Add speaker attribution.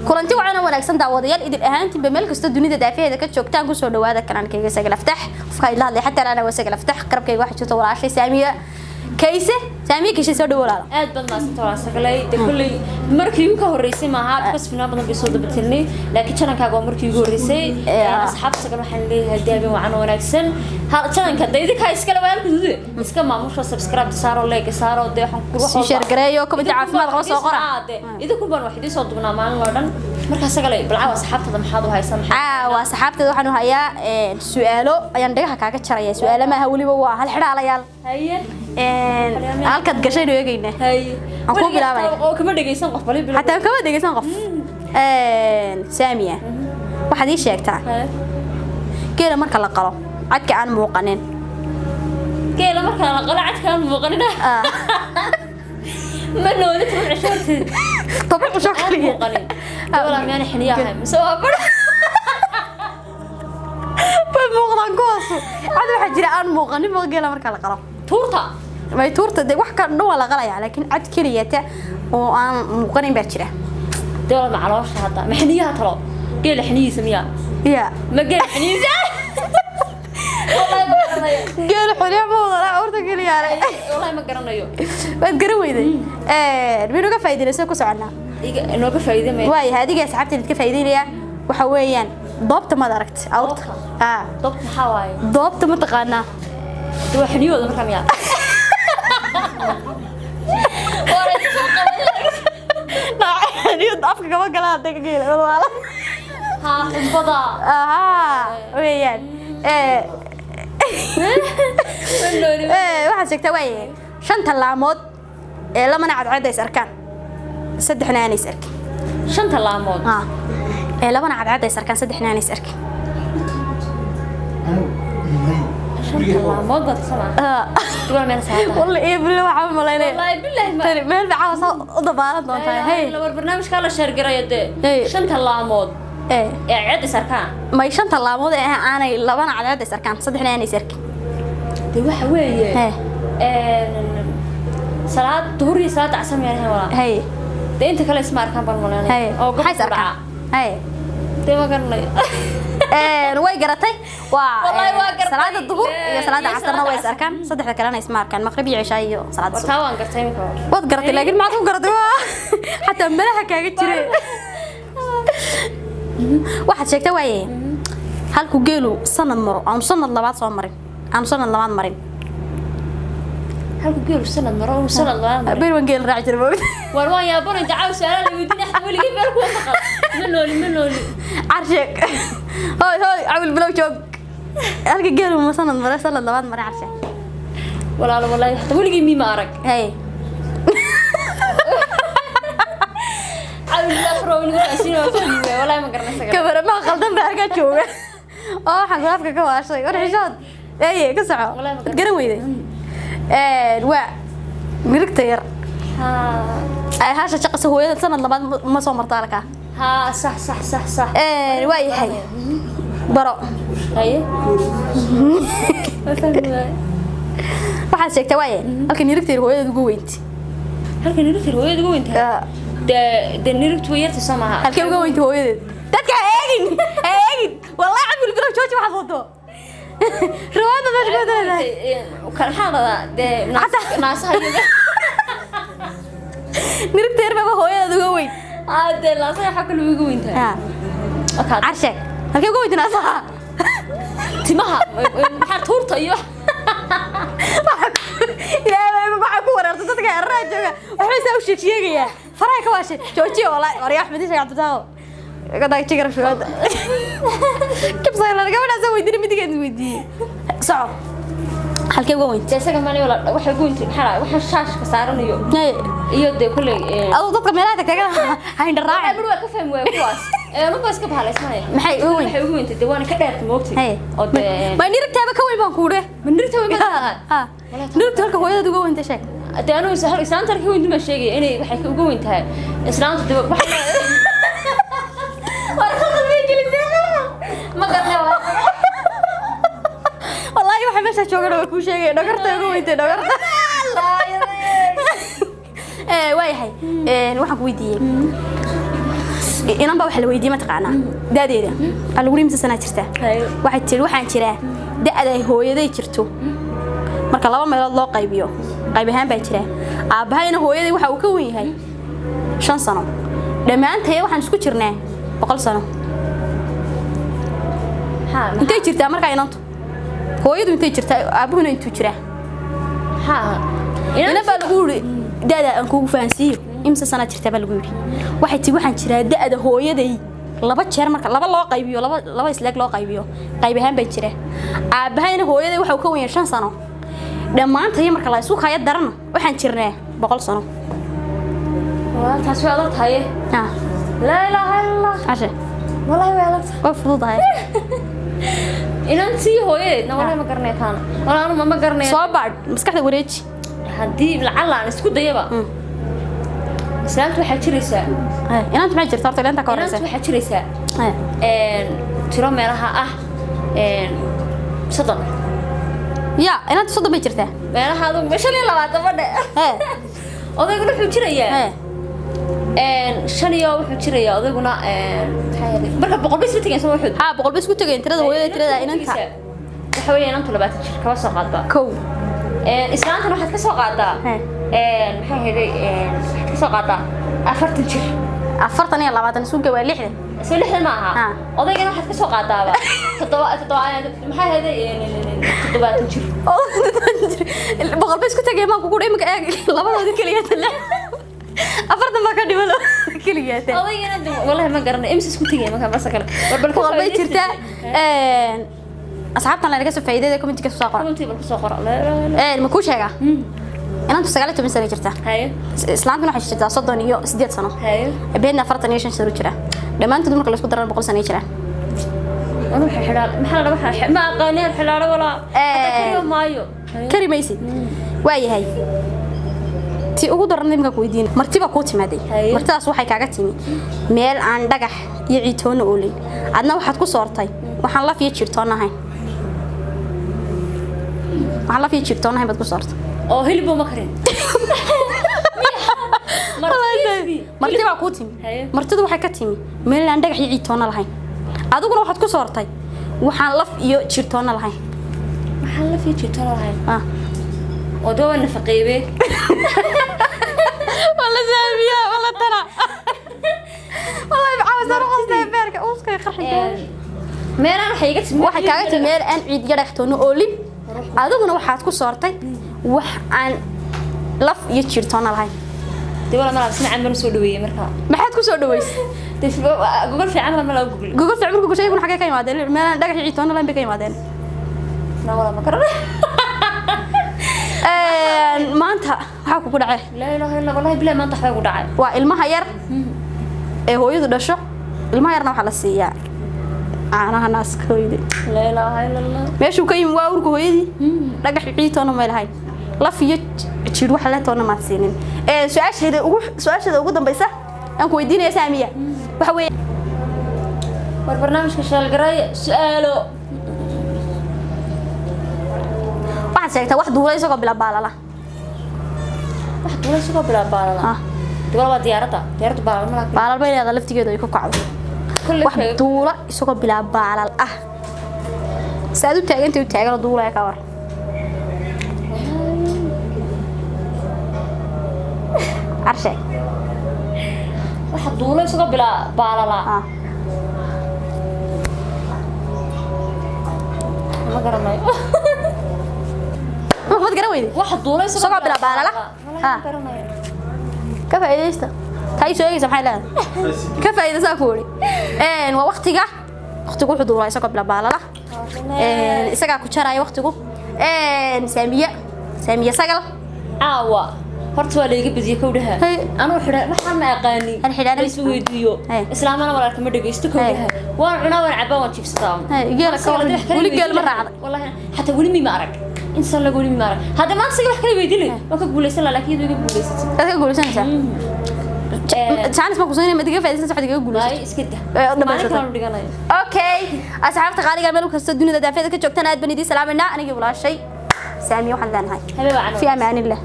Speaker 1: kulanti waxana wanaagsan daawadayaal idin ahaantii bameel kasta dunida daafaheeda ka joogtaan ku soo dhawaada kanaalkayga Sagal Aftax qofka ila hadlay xataa ana Sagal Aftax qarabkayga waxa jirto walaashay Saamiya kayse soo dhawaala
Speaker 2: aad badan ma soo sagalay de kulli markii ugu horeysay ma aha bas finaa badan bisoo dabatilnay laakiin channelkaaga markii ugu horeysay asxaab sagal waxaan leeyahay daabin waxaan wanaagsan hal channelka daydi ka iska lawaalkudu iska maamusho subscribe saaro like saaro de waxaan ku ruuxo
Speaker 1: share gareeyo comment caafimaad qaba soo qora
Speaker 2: idinku baan wax idin soo dubnaa maalin oo dhan marka sagalay balcaa asxaabtada maxaad u haysan
Speaker 1: waa asxaabtada waxaan u hayaa su'aalo ayaan dhagaha kaaga jaraya su'aalo ma aha waliba waa hal xidhaalayaal
Speaker 2: haye
Speaker 1: halkaad gashay eegayna aan ku bilaabay
Speaker 2: oo kama dhageysan qof bali bilaabay
Speaker 1: hatta kama dhageysan qof Saamiya waxaad ii sheegtaa geela marka la qalo cadka aan muuqanin
Speaker 2: geela marka la qalo cadka aan muuqanin ma noolid cushoortid
Speaker 1: طبعا عشان كليه
Speaker 2: ولا يعني حنياها مسوا بر
Speaker 1: بالموقدان كوس عاد waxa jira aan muuqanin ma geela marka la qalo
Speaker 2: tuurta
Speaker 1: way tuurta de wax ka dhow la qalaya laakiin cad keliyata oo aan muuqanin baa jira
Speaker 2: dawla macaloosha hada maxniyaha talo geela xniyiisa miya
Speaker 1: ya
Speaker 2: ma geela xniyiisa wallahi ma garanayo
Speaker 1: geela xuriya ma wada orta keliya
Speaker 2: wallahi ma garanayo
Speaker 1: waad garan weyday minu ka faa'iideysan ku soconaa
Speaker 2: inoo ka faa'iideemay
Speaker 1: way hadiga asxaabta ka faa'iideynaya waxa weeyaan doobta ma aragtay awrta
Speaker 2: doobta waxa waaye
Speaker 1: doobta ma taqaanaa
Speaker 2: doo xniyooda marka miya
Speaker 1: afka kama galaan dadka geela walaal
Speaker 2: ha bada
Speaker 1: weeyaan waxa sheegtaa way shan talaamood lamana cadcad ay arkaan saddexna aanay arkin
Speaker 2: shan talaamood
Speaker 1: lamana cadcad ay arkaan saddexna aanay arkin
Speaker 2: talaamood sama duwa meel saacada
Speaker 1: wallahi billahi waxa malaynay
Speaker 2: wallahi billahi
Speaker 1: ma meel bacaa u dabaalan doontaa
Speaker 2: hey la war barnaamijka la share gareeyo de shan talaamood cad isarkaan
Speaker 1: ma shan talaamood aanay labana cadcad ay arkaan saddexna aanay arkin
Speaker 2: de waxa weeye salaad duhuri salaad casam yahay wala
Speaker 1: hay
Speaker 2: de inta kale isma arkaan baan malaynay
Speaker 1: oo go'ay sarka hay
Speaker 2: de ma garanay
Speaker 1: way garatay waa salaada duhur iyo salaada casarna way arkaan saddexda kalena isma arkaan maqrib iyo cishaa iyo salaada
Speaker 2: subax waan gartay imika
Speaker 1: wad garatay laakiin ma aad garatay hatta malaha kaaga jiray waxa sheegtay way halku geelu sanad maro aan sanad labaad soo marin aan sanad labaad marin
Speaker 2: halku geelu sanad maro oo sanad labaad
Speaker 1: beerwan geel raac jiray
Speaker 2: war waan yaabon inta caaw su'aalaha la weydiin xad wali meel ku maqal ma nooli
Speaker 1: arshek hoy awil bilow joog halka geelu ma sanad maro sanad labaad marin arshek
Speaker 2: walaalo wallahi xad wali mi ma arag
Speaker 1: hay
Speaker 2: awil afro wali asina fahmi wallahi ma garanaysa
Speaker 1: kabara ma qaldan baa arka jooga oo waxaan garaafka ka waashay war xishood ka soco garan weyday waa mirigta yar ay haasha shaqo hooyada sanad labaad ma soo martaa halka
Speaker 2: صح
Speaker 1: waa yahay baro
Speaker 2: haye
Speaker 1: waxa sheegtay waaye halka mirigta yar hooyada ugu weynti
Speaker 2: halka mirigta yar hooyada ugu weynti de mirigtu weeyarta samaha
Speaker 1: halka ugu weynti hooyada dadka eegin wallahi cabul bilo jooji waxa foto رواد مشغولة
Speaker 2: وكان حاضر ده ناسها
Speaker 1: نريد تربى بهوية دوين
Speaker 2: عاد ناسها حكوا له يقوين تها
Speaker 1: عرشك هل يقوين ناسها
Speaker 2: تمها حال تورطة أيوة
Speaker 1: لا ما حكوا ورا تتذكر الرجال وحنا سوي شيء يا فرايك واشي جوجي والله وريا أحمد إيش قاعد تساوي قد أيش تقرب شو هذا كيف صاير أنا قبل أسوي ديني بدي كذا ودي صعب هل كيف قوين
Speaker 2: جالسة كمان ولا واحد قوين حلا واحد شاش كسرنا يوم يود كل
Speaker 1: أو ضد ميلادك تقول هاي الراعي
Speaker 2: أبغى كفهم وقواس أنا بس كبه على اسمه
Speaker 1: محي قوين
Speaker 2: محي قوين تدوان كدرت موتي
Speaker 1: ما نيرك تابع كوين بانكوره
Speaker 2: من نيرك تابع
Speaker 1: نيرك تلك هو يدو قوين تشك
Speaker 2: أنا سهل إسلام ترى كوين ما شيء أنا بحكي قوين تها إسلام تدوان ما قلنا
Speaker 1: والله واحد بس شوقنا وكل شيء نقرت قويت نقرت واي هاي waxaan ku weydiiyay inan baa wax la weydiiyay ma taqaanaa daadeeda aan lagu rimsa sana jirta waxay tiri waxaan jiraa da'da ay hooyaday jirto marka laba meelood loo qaybiyo qayb ahaan baa jira aabahayna hooyaday waxa uu ka weyn yahay 5 sano dhamaantay waxaan isku jirnaa 100 sano intay jirtaa marka inantu hooyadu intay jirtaa aabuhuna intuu jiraa ina baa lagu yiri da'da aan kugu fahansiyo imsa sana jirtaa baa lagu yiri waxay tii waxaan jiraa da'da hooyaday laba jeer marka laba loo qaybiyo laba isleeg loo qaybiyo qayb ahaan baa jira aabahayna hooyaday waxa uu ka weyn yahay 5 sano dhamaantay marka la isku kaya daran waxaan jirnaa 100 sano
Speaker 2: taas waa adag tahay la ilaaha illallah
Speaker 1: ashe
Speaker 2: wallahi waa adag
Speaker 1: waa fududahay
Speaker 2: inantii hooyadeedna wallahi ma garanay taana wallahi ma garanay
Speaker 1: soo baad maskaxda wareeji
Speaker 2: hadii lacala aan isku dayaba islaantu waxa jiraysaa
Speaker 1: inantu ma jirto horta inta ka horeysa
Speaker 2: inantu waxa jiraysaa tiro meelaha soddon
Speaker 1: ya inantu soddon bay jirtaa
Speaker 2: meelaha adag ma 25 badhe odaygu wuxuu jirayaa shan iyo wuxuu jirayaa odayguna marka boqol bis tagay soo wuxuu
Speaker 1: boqol bis ku tagay tirada hooyada tirada inanta
Speaker 2: waxa weeye inanta 20 jir ka soo qaadba
Speaker 1: kow
Speaker 2: islaantana waxaad ka soo qaadaa maxay heeday waxaad ka soo qaadaa 40 jir
Speaker 1: 40 iyo 20 suuqa waa 60
Speaker 2: soo 60 ma aha odaygana waxaad ka soo qaadaaba 7 maxay heeday 70 jir
Speaker 1: boqol bis ku tagay ma ku qudhay imka eeg labadooda kaliya tala afartan ma ka dhibalo kaliya taa
Speaker 2: odaygana wallahi ma garanay imsi isku tagay marka bas kale
Speaker 1: warbalka bay jirtaa asxaabtan la naga soo faa'iideeyay comment-ka soo qora ma ku sheega inantu 19 sano jirta islaamkuna waxay jirtaa 30 iyo 8 sano beedna 45 sano jira dhamaantood marka la isku daro 100 sano jira
Speaker 2: أنا حلال محل روح ما قانير حلال ولا كريم مايو
Speaker 1: كريميسي واي هاي تي ugu daran imka ku weydiin martiba ku timaaday martidaas waxay kaaga timi meel aan dhagax iyo ciitoon oolin adna waxaad ku soortay waxaan la fiye jirtoonahay waxaan la fiye jirtoonahay bad ku soortay
Speaker 2: oo hilbo ma karin
Speaker 1: martiba ku timi martidu waxay ka timi meel aan dhagax iyo ciitoon lahayn aduguna waxaad ku soortay waxaan laf iyo jirtoona lahayn
Speaker 2: waxaan laf iyo jirtoona lahayn oo doo nafaqeeyay
Speaker 1: wala saabiya wala tara wallahi بعاوز اروح استفارك اوسكay qarxin
Speaker 2: meelan
Speaker 1: waxay kaaga timi meel aan ciid iyo dhagaxtoona oolin aduguna waxaad ku soortay wax aan laf iyo jirtoona lahayn
Speaker 2: dawla ma laha sinaan baan soo dhaweeyay marka
Speaker 1: maxaad ku soo dhaweysay
Speaker 2: Google fiican ma la
Speaker 1: Google fiican markuu sheegay xagee ka yimaadeen meelan dhagax iyo ciitoona lahayn bay ka yimaadeen
Speaker 2: wala ma karan
Speaker 1: maanta waxa ku dhacay
Speaker 2: la ilaaha illa wallahi bilaa maanta waxa ku dhacay
Speaker 1: waa ilmaha yar ee hooyadu dhasho ilmaha yarna waxa la siiyaa aanaha naaskooyde
Speaker 2: la ilaaha illa allah
Speaker 1: meeshuu ka yimid waa urka hooyadii dhagax ciitoona ma lahayn laf iyo jir wax la toona ma siinin su'aasheeda ugu dambaysa aan ku weydiinaya saamiya waxa weeye
Speaker 2: war barnaamijka shaalgaray su'aalo
Speaker 1: waxaad sheegtay wax duulay isagoo bila baalala
Speaker 2: wax duulay isagoo bila baalala dawla diyaaradda baalal
Speaker 1: bay leedahay laftigeedu ay ku kacdo wax duula isagoo bila baalal ah saad u taagan duulay ka war arshay
Speaker 2: wax duulay isagoo bila baalala ma garanayo
Speaker 1: ما تقروي
Speaker 2: واحد دولار
Speaker 1: سوق بلا بالله ها كيف ايديستا تاي سوق سبحان كيف ايد ساكوري ان وقتيغا وقتيغو خدولا سوق بلا بالله isaga ku jaraay waqtigu saamiya sagal
Speaker 2: aawa horta waa leega badiyo kowdaha anu xidhay waxaan ma aqaani
Speaker 1: xidhay
Speaker 2: isu weydiyo islaamana walaalka ma dhageysto kowdaha waan cunaa waan cabaa waan jibsadaa
Speaker 1: geela ka wali geel ma raacday
Speaker 2: wallahi hatta wali ma arag insan la wali ma arag hada ma sagal wax kale weydilay waa ka guuleysan laakiin iyagu guuleysatay
Speaker 1: ka guuleysanaysa جانس ما كوسيني ما تيجي فايدة ساعة تيجي أقول
Speaker 2: لا إسكتة
Speaker 1: أوكي أصحاب تقالي قبل كسر الدنيا ده فايدة كجوكتنا أدبني دي سلام النا أنا جبلا شيء سامي وحنا هاي في أمان الله